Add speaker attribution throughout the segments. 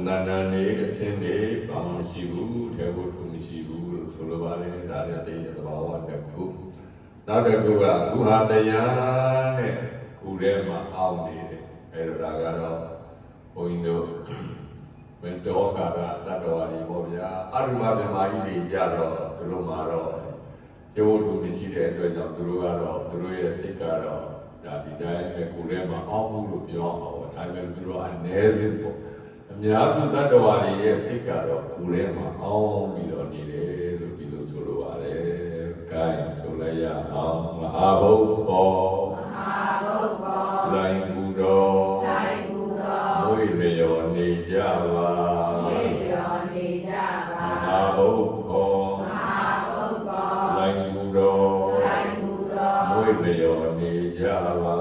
Speaker 1: Nandani, Sindi, Bamashivu, Tebu, Tumishivu, Sulabane, Dada say the Bawa, the Group. Now the Guha Dayane, Kurema, Audi, Eragado, Oindo, when Sohara, Tatawari, Bobia, Arumaba Mai, Yaro, Rumaro, Yodu Nishida, Druaro, Druya Sikaro, that the Diane Kurema, Amu, Beyond, I will draw a Nezifo. Miyazu Tatawari, Sikaro, Kurema, Aum, Bidonide, Lupido Suluare, Kai, Solaya, Mahabo, Lain Budo, Moileo, Nijava, Mahabo, Lain Budo, Moileo, Nijava,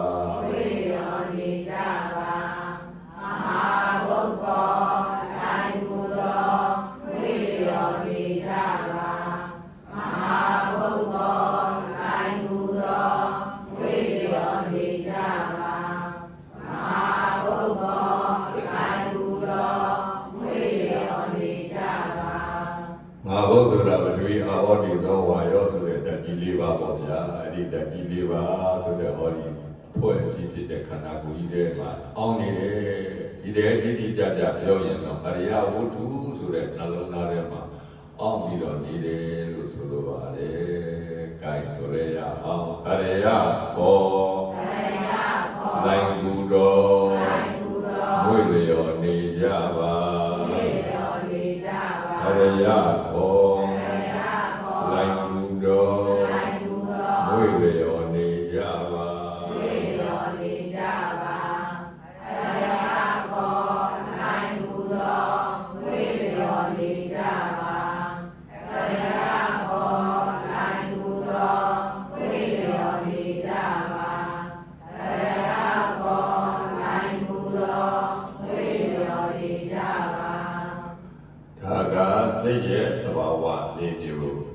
Speaker 1: so the holy poetry fit the Kanaku ide, only the Jaja Billion of Maria Wutu, so that Nalonarema, only don't need it, Lusuva, Kai Soleya, Area, or Langudo, Muleo, Nijava, Area, or Langudo.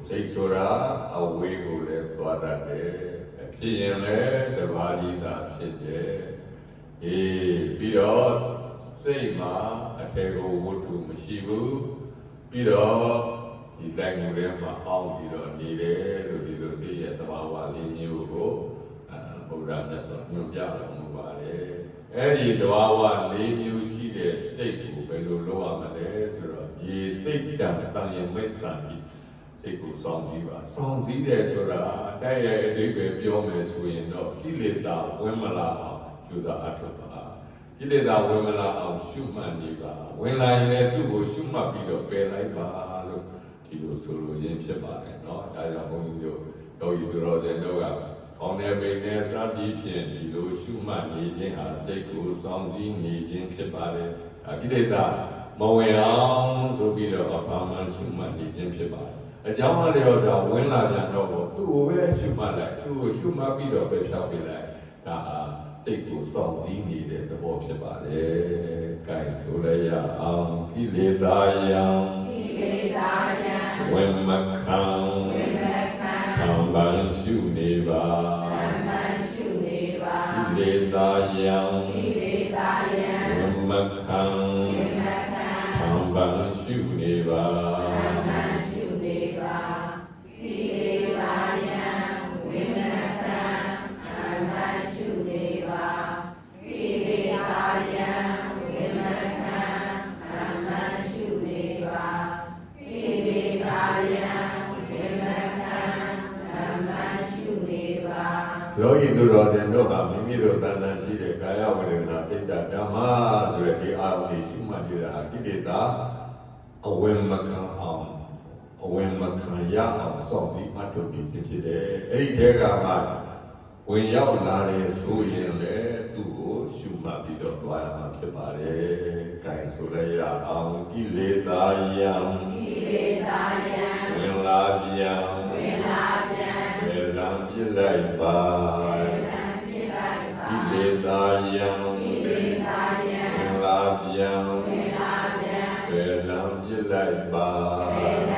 Speaker 1: Say Sura, away go left to Adate, a Pianle, the Valida Pide, a Bidot, say Ma, a table wood to Mashivu, Bidot, he's like Murema, how you don't need it, or you see at the Wawa, you go, and program that's not Nubia, Mubale. Eddie, the Wawa, leave you see the sake, Belu Loa Males, or ye say down, you make that. Songi there, Sora, Dia, Biomes, we know, Kilida, Wemala, Juza Atopa, Kilida, Wemala, Shuman Niva, when I let you go, Shuma Pido, Pelaiba, Kilo Sulu, Yemshaba, no, I don't know you, though you draw the Noga. On every Nessa Dipian, Kilo Shuma, Nijin, Seku, Songi, Nijin, Pebale, Akideta, Moean, so Pido, Apama, Shuma, Nijin, Pebale. A Jama Leosa, when I don't know, two where Shuma like, two Shuma Pido, Pechapi like, Taha, Seku, Songi, needed the Bobshabale, Kai Soleya, Iledayam, when Macam, Kamban Shuneva, Iledayam, when Macam, Kamban Shuneva. Yogi Duro, the Noha, Mimiro, Tanasi, the Kaya, when I say that Dama, the Army, Shumadira, Akideta, a Wemakan, a Wemakan Yam, Sofi, Matoki, today, a Tegama, when Yaulari, Suyin, to Shuma Pido, Wayama Kipare, Kain Soleya, Ileta Yam, when Labiam, Ilay Bai, Iledayam, Labyam, Belam Ilay Bai,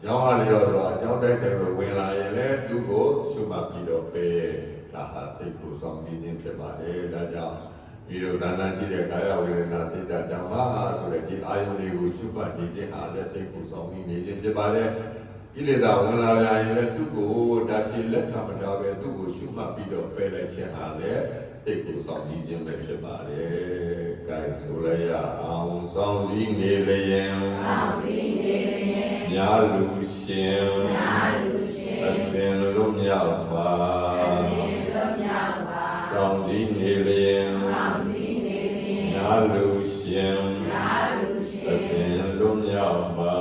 Speaker 1: ကျောင်းအားလျော်စွာကျောင်းတိုက်ဆိုင်ကိုဝင်လာရင်လည်းသူ့ကိုရှုမှတ်ပြီးတော့ပဲဒါဟာစိတ်ကိုဆောင်ပြီးခြင်းဖြစ်ပါတယ်ဒါကြောင့်ဒီလိုတဏ္ဍာရှိတဲ့ကာယဝေဒနာစိတ်ဓာတ်ဓမ္မဟာဆိုတဲ့ဒီအာယုန်လေးကိုရှုမှတ်နေခြင်းဟာလည်းစိတ်ကိုဆောင်ပြီးနေခြင်းဖြစ်ပါတယ်ကိလေသာဝင်လာရင်လည်းသူ့ကိုဒါရှိလက်ခံမထားပဲသူ့ကိုရှုမှတ်ပြီးတော့ပယ်လိုက်ခြင်းဟာလည်းစိတ်ကိုဆောင်ပြီးခြင်းပဲဖြစ်ပါတယ်။ဒါဆိုရရအောင်ဆောင်စည်းနေလျင်ညာလူရှင်အစဉ်လုံးမြောက်ပါဆောင်စည်းနေလျင်ညာလူရှင်အစဉ်လုံးမြောက်ပါ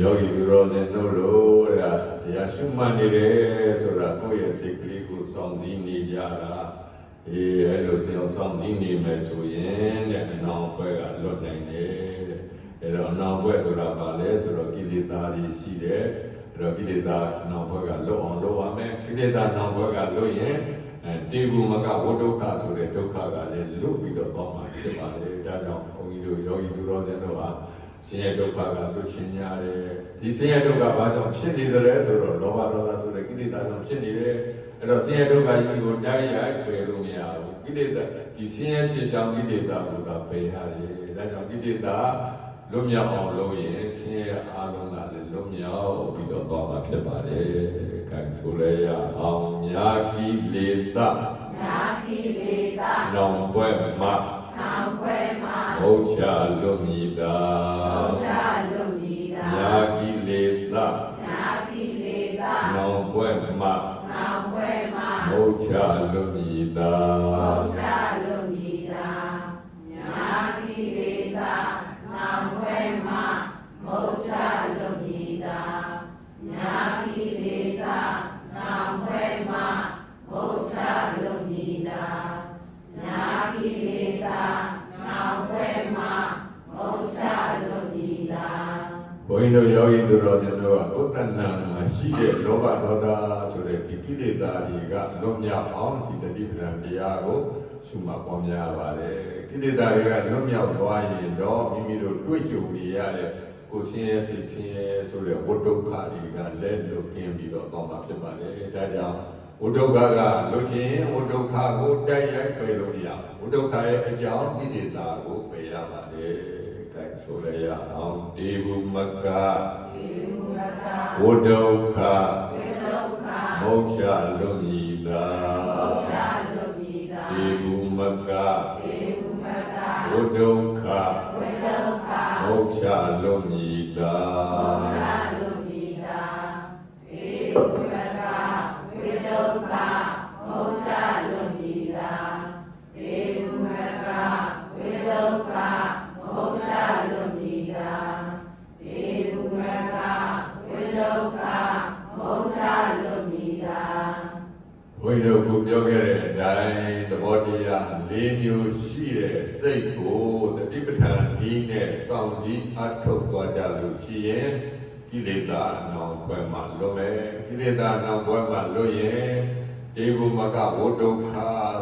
Speaker 1: ယောဂီသူတော်စင်တို့လို့တရားရှုမှတ်နေတယ်ဆိုတာကိုယ့်ရဲ့စိတ်ကလေးကိုစောင့်သိနေကြတာအဲ့လိုစောင့်သိနေမယ်ဆိုရင်တဲ့အနောင်ဘွဲကလွတ်နိုင်တယ်တဲ့အဲ့တော့အနောင်ဘွဲဆိုတာဘာလဲဆိုတော့ကိလေသာတွေရှိတယ်အဲ့တော့ကိလေသာအနောင်ဘွဲကလွတ်အောင်လုပ်ရမယ်ကိလေသာအနောင်ဘွဲကလွတ်ရင်တေဂုမကဝဒုက္ခဆိုတဲ့ဒုက္ခကလည်းလွတ်ပြီးတော့ပေါမှာဖြစ်ပါတယ်ဒါကြောင့်ဘုန်းကြီးတို့ယောဂီသူတော်စင်တို့ဟာဆင်းရဲဒုက္ခကလွတ်ချင်ကြတယ်ဒီဆင်းရဲဒုက္ခဘာကြောင့်ဖြစ်နေတယ်လဲဆိုတော့လောဘဒေါသဆိုတဲ့ကိလေသာကြောင့်ဖြစ်နေတယ်အဲ့တော့ဆင်းရဲဒုက္ခကြီးကိုတိုင်းရိုက်ပယ်လို့မရဘူးကိလေသာဒီဆင်းရဲဖြစ်ကြောင်းကိလေသာကိုပယ်ရတယ်ဒါကြောင့်ကိလေသာလွတ်မြောက်အောင်လုပ်ရင်ဆင်းရဲအားလုံးကလည်းလွတ်မြောက်ပြီးတော့သွားမှာဖြစ်ပါတယ်။ခိုင်ဆိုလဲရအောင်မြာကိလေသာနောင်ပွဲမှာဟုတ်ချလွတ်မိတာညာကိလေသာနောင်ပွဲမှာဟုတ်ချလွတ်မိတာညာကိလေသာနောင်ပွဲမှာဟုတ်ချလွတ်မိတာညာကိလေသာနောင်ပွဲမှာဟုတ်ချလွတ်မိတာညာကိလေသာနောင်ပွဲမှာဟုတ်ချလွတ်မိတာဘုန်းကြီးတို့ယောဂီသူတော်ကျွန်တော်ကဥတ္တဏမှာရှိတဲ့လောဘဒေါသဆိုတဲ့ဒီကိလေသာတွေကလွတ်မြောက်အောင်ဒီတတိပဌာန်တရားကိုရှုမှတ်ပေါ်များပါတယ်ကိလေသာတွေကလွတ်မြောက်သွားရင်တော့မိမိတို့တွေ့ကြုံနေရတဲ့ကိုယ်ဆင်းရဲစိတ်ဆင်းရဲဆိုတဲ့ဝတ္တုခတွေကလည်းလွတ်ကင်းပြီးတော့သွားမှာဖြစ်ပါတယ်ဒါကြောင့်ဝတ္တုခကလွတ်ခြင်းဝတ္တုခကိုတိုက်ရိုက်ပယ်လို့မရဝတ္တုခရဲ့အကြောင်းကိလေသာကိုပယ်ရပါတယ်ကဲဆိုရရအောင်တေဝမကဝတ္တုခမောချလွတ်မိတာတေဝမကဝတ္တုခမောချလွတ်မိတာဘုန်းကြီးတို့ကိုပြောခဲ့တဲ့အတိုင်းသဘောတရား၄မျိုးရှိတဲ့စိတ်ကိုတတိပဋ္ဌာန်ဒီနဲ့စောင့်စည်းအထုတ်သွားကြလို့ရှိရင်ကိလေသာနောင်ဘွဲမှာလွတ်မယ်ကိလေသာနောင်ဘွဲမှာလွတ်ရင်ဒီဘုမကဝတ္တုခ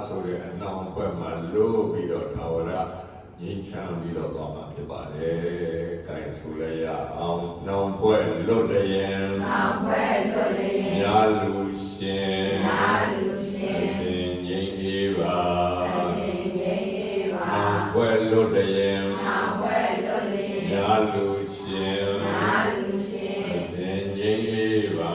Speaker 1: ဆိုတဲ့အနောင်ဘွဲမှာလွတ်ပြီးတော့ထာဝရငြိမ်းချမ်းပြီးတော့သွားမှာဖြစ်ပါတယ်။ကိုင်ဆိုရရအောင်နောင်ဘွဲလွတ်လျင်ညာလူရှင်အစဉ်ငြိမ်းအေးပါနောင်ဘွဲလွတ်လျင်ညာလူရှင်အစဉ်ငြိမ်းအေးပါ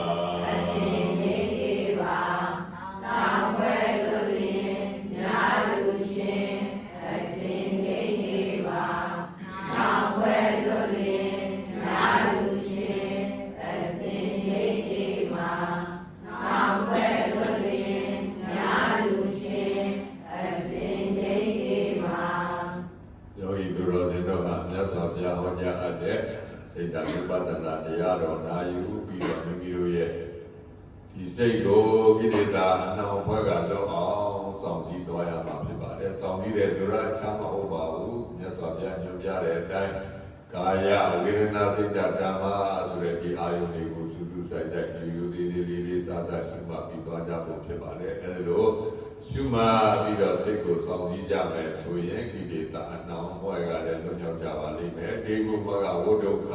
Speaker 1: စိတ်ဓာတ်ဝိပဿနာတရားတော်နာယူပြီးတော့မိမိတို့ရဲ့ဒီစိတ်ကိုကိလေသာအနှောင်ဘွဲကလွတ်အောင်စောင့်ကြည့်သွားရမှာဖြစ်ပါတယ် တဲ့ဆောင်စည်းတယ်ဆိုတာချမ်းမဟုတ်ပါဘူးမြတ်စွာဘုရားညွှန်ပြတဲ့အတိုင်းကာယဝေဒနာစိတ်ဓမ္မဆိုတဲ့ဒီအာယုန်တွေကိုစူးစူးဆိုင်ဆိုင်ယူသေးလေးစားစားရှုမှတ်ပြီးသွားကြဖို့ဖြစ်ပါတယ်အဲဒါလို့ရှုမှတ်ပြီးတော့စိတ်ကိုဆောင်စည်းကြမယ်ဆိုရင်ကိလေသာအနှောင်ဘွဲကလည်းလွတ်မြောက်ကြပါလိမ့်မယ်ဒေဂုဘကဝိဒုက္ခ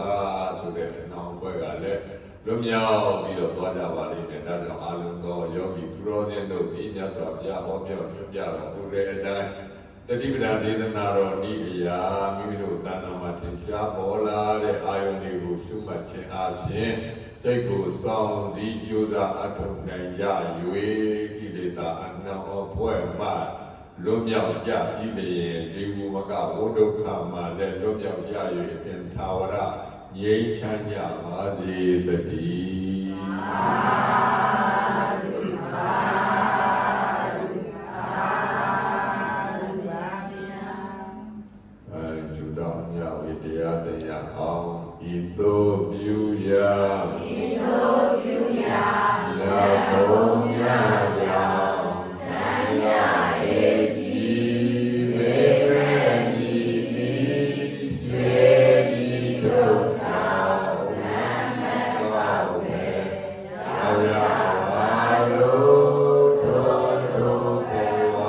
Speaker 1: ဆိုတဲ့အနှောင်ဘွဲကလည်းလွတ်မြောက်ပြီးတော့သွားကြပါလိမ့်မယ်ဒါကြောင့်အာလုံသောယောဂီသူတော်စင်တို့ဒီမြတ်စွာဘုရားဟောပြောညွှန်ပြတော်မူတဲ့အတိုင်းတတိပဒံဒေသနာတော်ဒီအရာမိမိတို့တဏ္ဍာမှာထင်ရှားပေါ်လာတဲ့အာယုန်တွေကိုရှုမှတ်ခြင်းအပြင်စိတ်ကိုစောင့်စည်းကြိုးစားအထောက်နိုင်ရ၍ကိလေသာအနှောင်အဖွဲမှလွတ်မြောက်ကြပြီးလျင်ဒီမူမကဝိဒုက္ခမှာလည်းလွတ်မြောက်ကြ၍အစဉ်သာဝရငြိမ်းချမ်းကြပါစေတည်းကျူတော်မြတ်ဝိတရားတရားအောင်ဤသို့ပြုရာရာဘုံမြတ်ကြောင့်ဆန္ဒဧတိမေရမီတိရွှေဒီတို့ချောင်းနမ်းမတော်ပဲရာရာဝါလို့ထိုတို့ဘဝ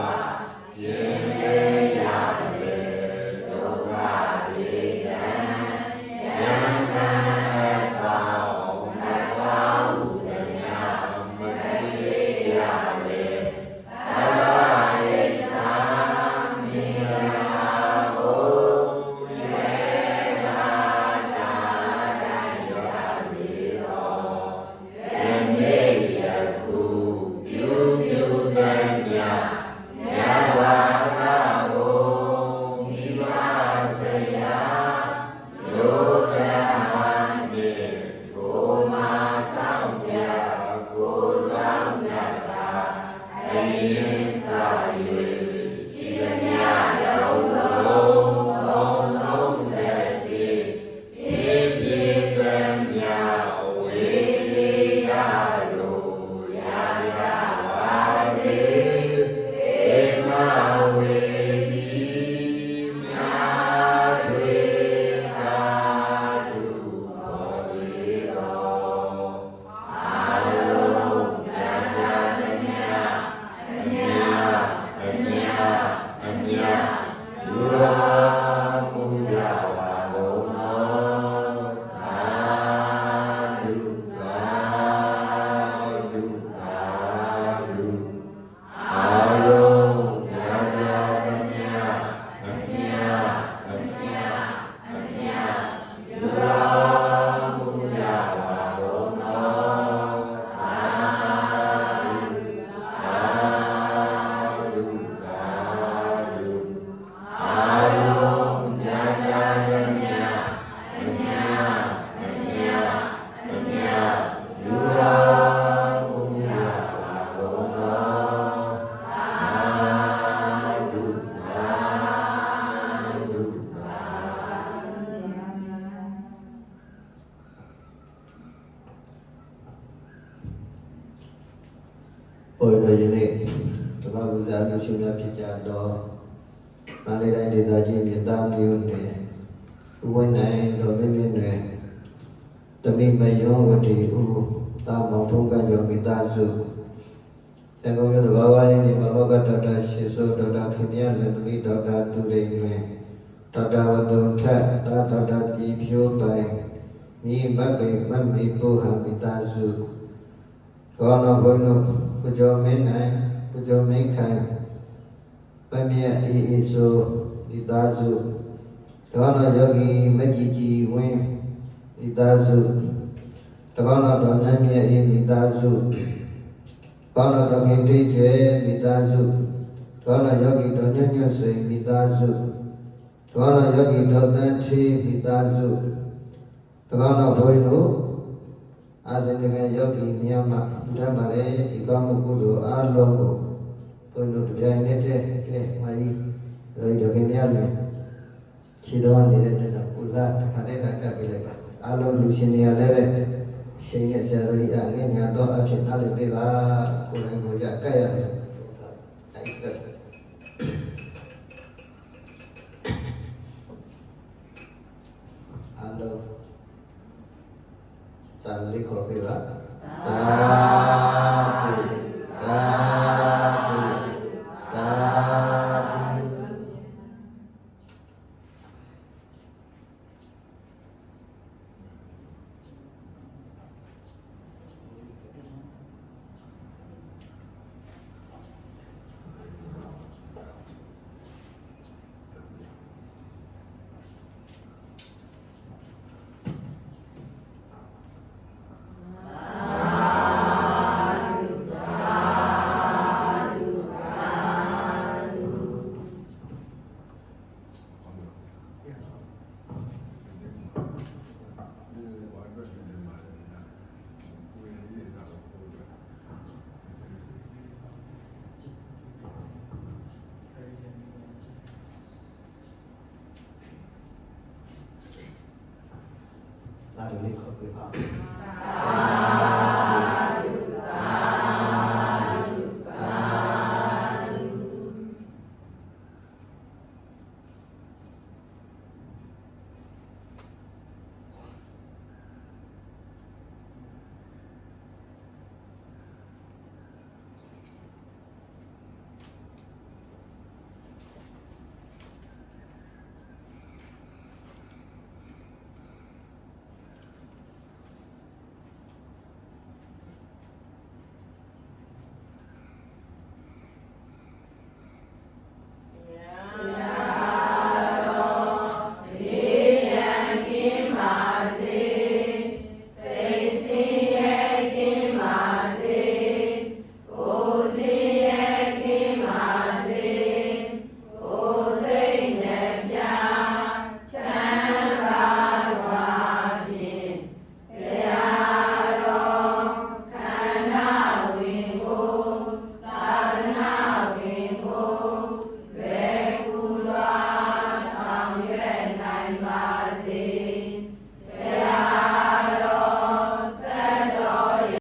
Speaker 1: ရင်လေးရလေဒုက္ခတွေကံယံမပါမပါဟုတနာမတိရလေအလားဣသမိနာဟောရေဘာတာရစီတော်ယနေ့ယခုပြုပြုသမျှမြတ်ဘာသာကိုမိဘဆရာယောဂနှင့်ကိုမဆောင်ကြကိုဆောင်တတ်တာအရင်စား၍ရှိသမျှလုံးစုံလုံးစက်တည်ဖြစ်ဖြစ်သမျှဝေဒီရတို့ရကြပါစေဧမဝေဒီမြတ်တွေသာဓုပေါ်စေတော်အာလုံးသတ္တသမျှအမြလူတော်မူကြပါကုန်သောသာဓုသာဓုသာဓုအာလုံးသတ္တသမျှအမြလူတော်မူကြပါကုန်သောသာဓုသာဓုအာလုံးသတ္တသမျှအမြလူတော်မူကြပါကုန်သောသာဓု
Speaker 2: ဘုရားရှင်နေ့ဓမ္မပူဇာလူရှင်များဖြစ်ကြတော့မန္တလေးတိုင်းဒေသကြီးမြစ်သားမြို့နယ်ဥဝိနိုင်တော်မြင့်မြင့်နယ်တမိမယောဝတီဦးတာမောင်ဖုံးကကြောင့်မိသားစုသံဃာ့သဘာဝရင်းဒီမဘောကဒေါက်တာရှေစိုးဒေါက်တာခင်ဗျာလက်သမီးဒေါက်တာသူရိန်လွင်ဒေါက်တာဝတုံထက်ဒေါက်တာပြည်ဖြိုးပိုင်မြေမတ်ပိမတ်မီပို့ဟံမိသားစုကောင်းတော်ဘုန်းတော်ကိုကျော်မင်းနိုင်ကိုကျော်မင်းခိုင်ပမြတ်အေးအေးဆိုမိသားစုကောင်းတော်ယောဂီမကြီးကြီးဝင်းမိသားစုကောင်းတော်တော်နတ်မြတ်အေးမိသားစုကောင်းတော်တော်ခင်တိကျဲမိသားစုကောင်းတော်ယောဂီတော်ညွန့်ညွန့်စိန်မိသားစုကောင်းတော်ယောဂီတော်တန်ထီမိသားစုကောင်းတော်ဘုန်းတော်အာဇင်တကယောဂီမြန်မာဓမ္မရေဤကောင်းမှုကုသိုလ်အားလုံးကိုဘုန်းတော်တရားနဲ့တဲ့ကဲမကြီးရောယောဂီများလည်းခြေတော်နေတဲ့တော့ကုသတခါတည်းကကပ်ပေးလိုက်ပါအားလုံးလူရှင်တွေကလည်းပဲရှင်ရဲ့ဆရာတော်ကြီးအငင်းညာတော့အဖြစ်နားလည်ပေးပါကိုယ်တိုင်ကိုရကပ်ရတယ်အဲ့က လုံးစာလေးခေါ်ပြပါသာဓုသာဓုသာဓုသာဓုလေးခေါ်ပြပါသာ